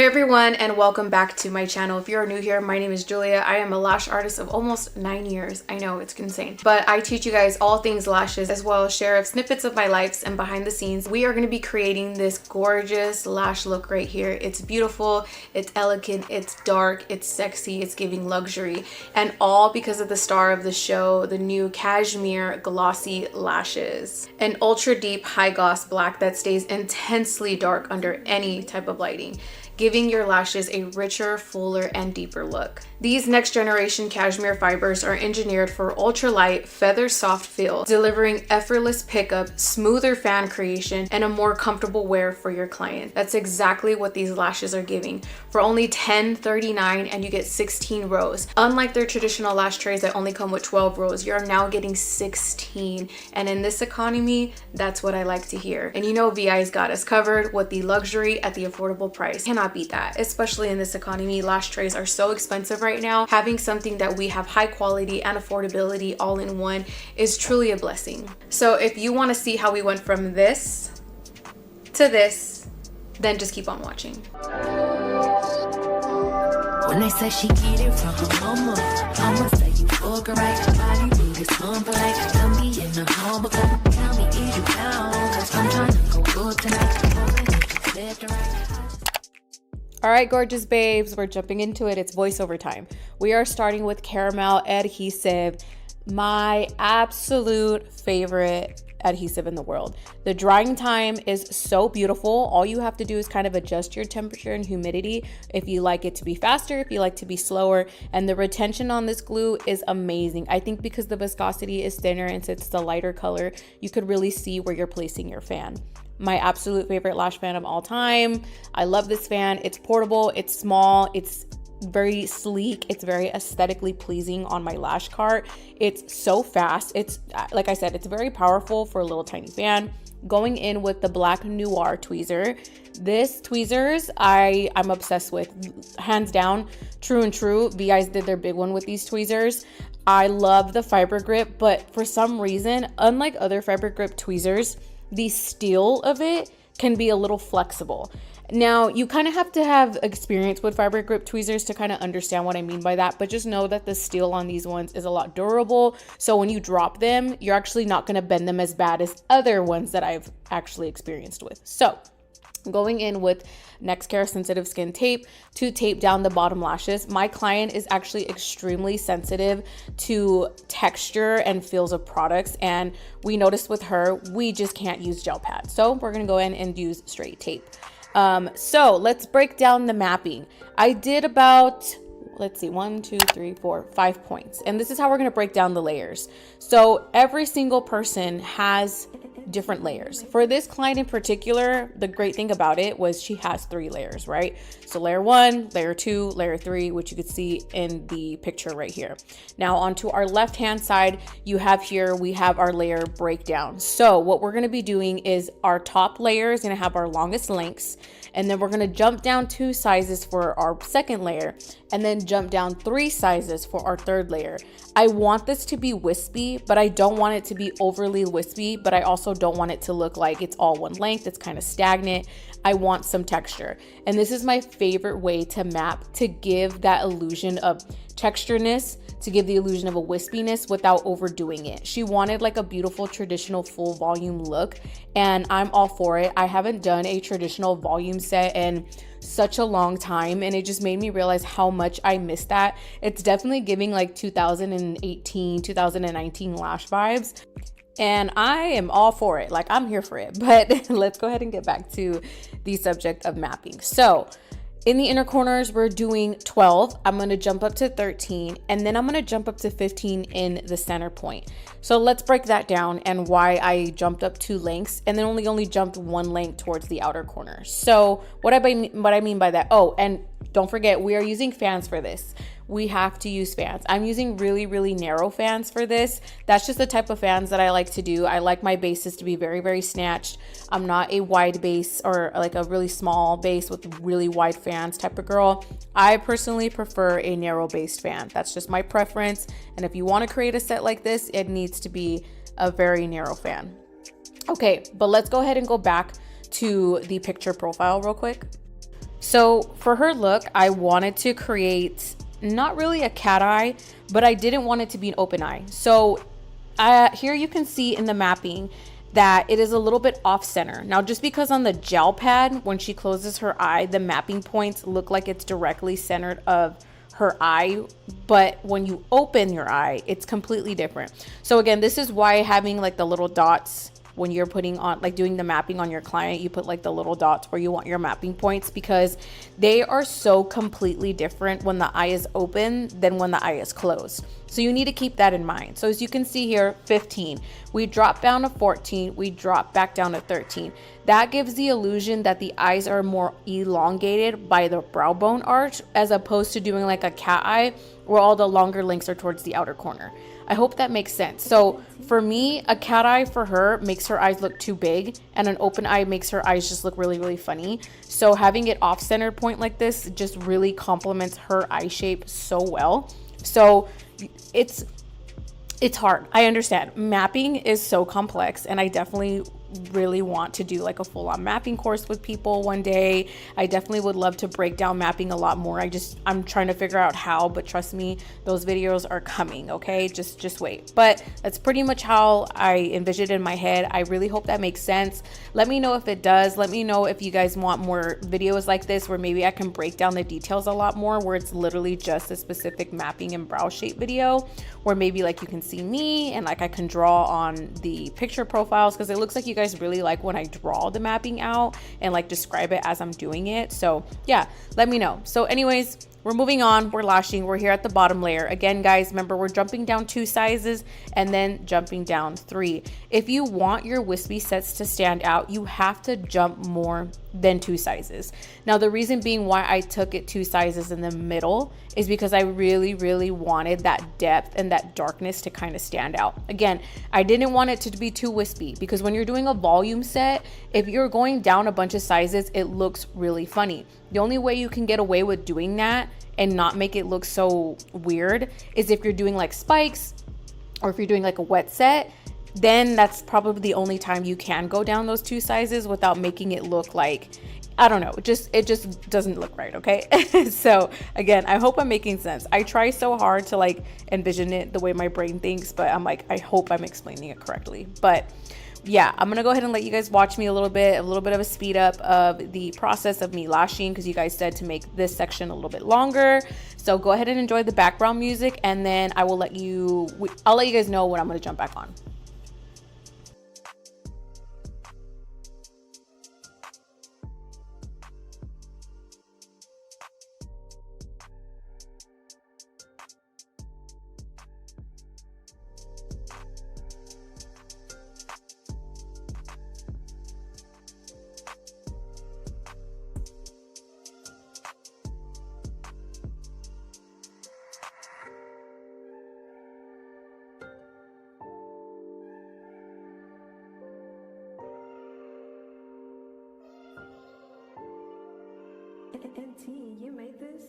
everyone, and welcome back to my channel. If you're new here, my name is Julia. I am a lash artist of almost 9 years. I know, it's insane. But I teach you guys all things lashes, as well as share snippets of my lives and behind the scenes. We are going to be creating this gorgeous lash look right here. It's beautiful, it's elegant, it's dark, it's sexy, it's giving luxury, and all because of the star of the show, the new Cashmere glossy lashes. An ultra deep high gloss black that stays intensely dark under any type of lighting, giving your lashes a richer, fuller, and deeper look. These next generation cashmere fibers are engineered for ultralight, feather soft feel, delivering effortless pickup, smoother fan creation, and a more comfortable wear for your client. That's exactly what these lashes are giving. For only $10.39 and you get 16 rows. Unlike their traditional lash trays that only come with 12 rows, you're now getting 16. And in this economy, that's what I like to hear. And you know VEYES got us covered with the luxury at the affordable price. Cannot beat that, especially in this economy. Lash trays are so expensive right now. Having something that we have high quality and affordability all in one is truly a blessing. So if you want to see how we went from this to this, then just keep on watching. When they say she get it from her mama, I'ma say you fuck right, body rude is humble like tell me in the humble, tell me is you down, cause I'm trying to go good tonight. All right, gorgeous babes, we're jumping into it. It's voiceover time. We are starting with Caramel Adhesive, my absolute favorite adhesive in the world. The drying time is so beautiful. All you have to do is kind of adjust your temperature and humidity if you like it to be faster, if you like to be slower, and the retention on this glue is amazing. I think because the viscosity is thinner and it's the lighter color, you could really see where you're placing your fan. My absolute favorite lash fan of all time. I love this fan. It's portable, it's small, it's very sleek, it's very aesthetically pleasing on my lash cart. It's so fast. It's, like I said, it's very powerful for a little tiny fan. Going in with the Black Noir tweezer. This tweezers I'm obsessed with. Hands down, true and true. VEYES did their big one with these tweezers. I love the fiber grip, but for some reason, unlike other fiber grip tweezers, the steel of it can be a little flexible. Now, you kind of have to have experience with fiber grip tweezers to kind of understand what I mean by that, but just know that the steel on these ones is a lot durable. So when you drop them, you're actually not going to bend them as bad as other ones that I've actually experienced with. So going in with NextCare sensitive skin tape to tape down the bottom lashes. My client is actually extremely sensitive to texture and feels of products, and we noticed with her we just can't use gel pads, so we're gonna go in and use straight tape. So let's break down the mapping. I did about, let's see, 1, 2, 3, 4, 5 points, and this is how we're going to break down the layers. So every single person has different layers. For this client in particular, the great thing about it was she has 3 layers, right? So layer 1, layer 2, layer 3, which you could see in the picture right here. Now onto our left hand side, we have our layer breakdown. So what we're going to be doing is our top layer is going to have our longest lengths, and then we're going to jump down 2 sizes for our second layer, and then jump down 3 sizes for our third layer. I want this to be wispy, but I don't want it to be overly wispy, but I also don't want it to look like it's all one length. It's kind of stagnant. I want some texture. And this is my favorite way to map, to give that illusion of textureness, to give the illusion of a wispiness without overdoing it. She wanted like a beautiful traditional full volume look, and I'm all for it. I haven't done a traditional volume set in such a long time, and it just made me realize how much I missed that. It's definitely giving like 2018, 2019 lash vibes, and I am all for it. Like, I'm here for it. But let's go ahead and get back to the subject of mapping. So in the inner corners, we're doing 12. I'm going to jump up to 13, and then I'm going to jump up to 15 in the center point. So let's break that down and why I jumped up 2 lengths and then only jumped 1 length towards the outer corner. So what I mean by that, oh, and don't forget, we are using fans for this. We have to use fans. I'm using really, really narrow fans for this. That's just the type of fans that I like to do. I like my bases to be very, very snatched. I'm not a wide base or like a really small base with really wide fans type of girl. I personally prefer a narrow based fan. That's just my preference. And if you want to create a set like this, it needs to be a very narrow fan. Okay, but let's go ahead and go back to the picture profile real quick. So for her look, I wanted to create not really a cat eye, but I didn't want it to be an open eye. So here you can see in the mapping that it is a little bit off center. Now, just because on the gel pad, when she closes her eye, the mapping points look like it's directly centered of her eye, but when you open your eye, it's completely different. So again, this is why having like the little dots when you're putting on, like doing the mapping on your client, you put like the little dots where you want your mapping points, because they are so completely different when the eye is open than when the eye is closed. So you need to keep that in mind. So as you can see here, 15, we drop down to 14, we drop back down to 13. That gives the illusion that the eyes are more elongated by the brow bone arch, as opposed to doing like a cat eye where all the longer links are towards the outer corner. I hope that makes sense. So for me, a cat eye for her makes her eyes look too big, and an open eye makes her eyes just look really, really funny. So having it off center point like this just really complements her eye shape so well. So it's hard. I understand. Mapping is so complex, and I definitely really want to do like a full-on mapping course with people one day. I definitely would love to break down mapping a lot more. I'm trying to figure out how, but trust me, those videos are coming. Okay, just wait. But that's pretty much how I envisioned it in my head. I really hope that makes sense. Let me know if it does. Let me know if you guys want more videos like this, where maybe I can break down the details a lot more, where it's literally just a specific mapping and brow shape video, where maybe like you can see me and like I can draw on the picture profiles, because it looks like you guys really like when I draw the mapping out and like describe it as I'm doing it. So yeah, let me know. So anyways, we're moving on. We're lashing. We're here at the bottom layer. Again, guys, remember we're jumping down 2 sizes and then jumping down 3. If you want your wispy sets to stand out, you have to jump more than 2 sizes. Now, the reason being why I took it 2 sizes in the middle is because I really, really wanted that depth and that darkness to kind of stand out. Again, I didn't want it to be too wispy, because when you're doing a volume set, if you're going down a bunch of sizes, it looks really funny. The only way you can get away with doing that and not make it look so weird is if you're doing like spikes, or if you're doing like a wet set. Then that's probably the only time you can go down those 2 sizes without making it look like, I don't know, it just doesn't look right. Okay. So again, I hope I'm making sense. I try so hard to like envision it the way my brain thinks, but I'm like, I hope I'm explaining it correctly. But yeah, I'm gonna go ahead and let you guys watch me a little bit of a speed up of the process of me lashing, because you guys said to make this section a little bit longer. So go ahead and enjoy the background music, and then I'll let you guys know when I'm gonna jump back on. NT, you made this?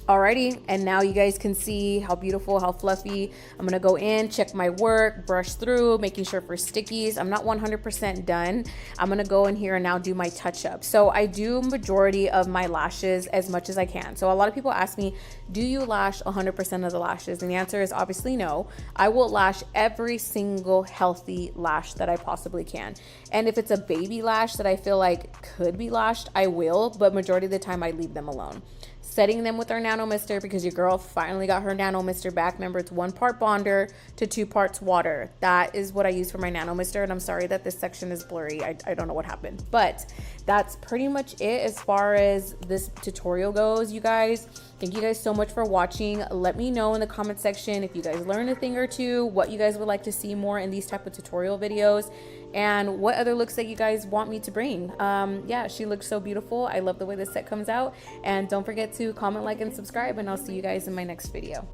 Alrighty, and now you guys can see how beautiful, how fluffy. I'm gonna go in, check my work, brush through, making sure for stickies. I'm not 100% done. I'm gonna go in here and now do my touch up. So I do majority of my lashes as much as I can. So a lot of people ask me, do you lash 100% of the lashes? And the answer is obviously no. I will lash every single healthy lash that I possibly can. And if it's a baby lash that I feel like could be lashed, I will, but majority of the time I leave them alone. Setting them with our nano mister, because your girl finally got her nano mister back. Remember, it's 1 part bonder to 2 parts water. That is what I use for my nano mister, and I'm sorry that this section is blurry. I don't know what happened, but that's pretty much it as far as this tutorial goes, you guys. Thank you guys so much for watching. Let me know in the comment section if you guys learned a thing or two, what you guys would like to see more in these type of tutorial videos, and what other looks that you guys want me to bring. Yeah, she looks so beautiful. I love the way this set comes out. And don't forget to comment, like, and subscribe, and I'll see you guys in my next video.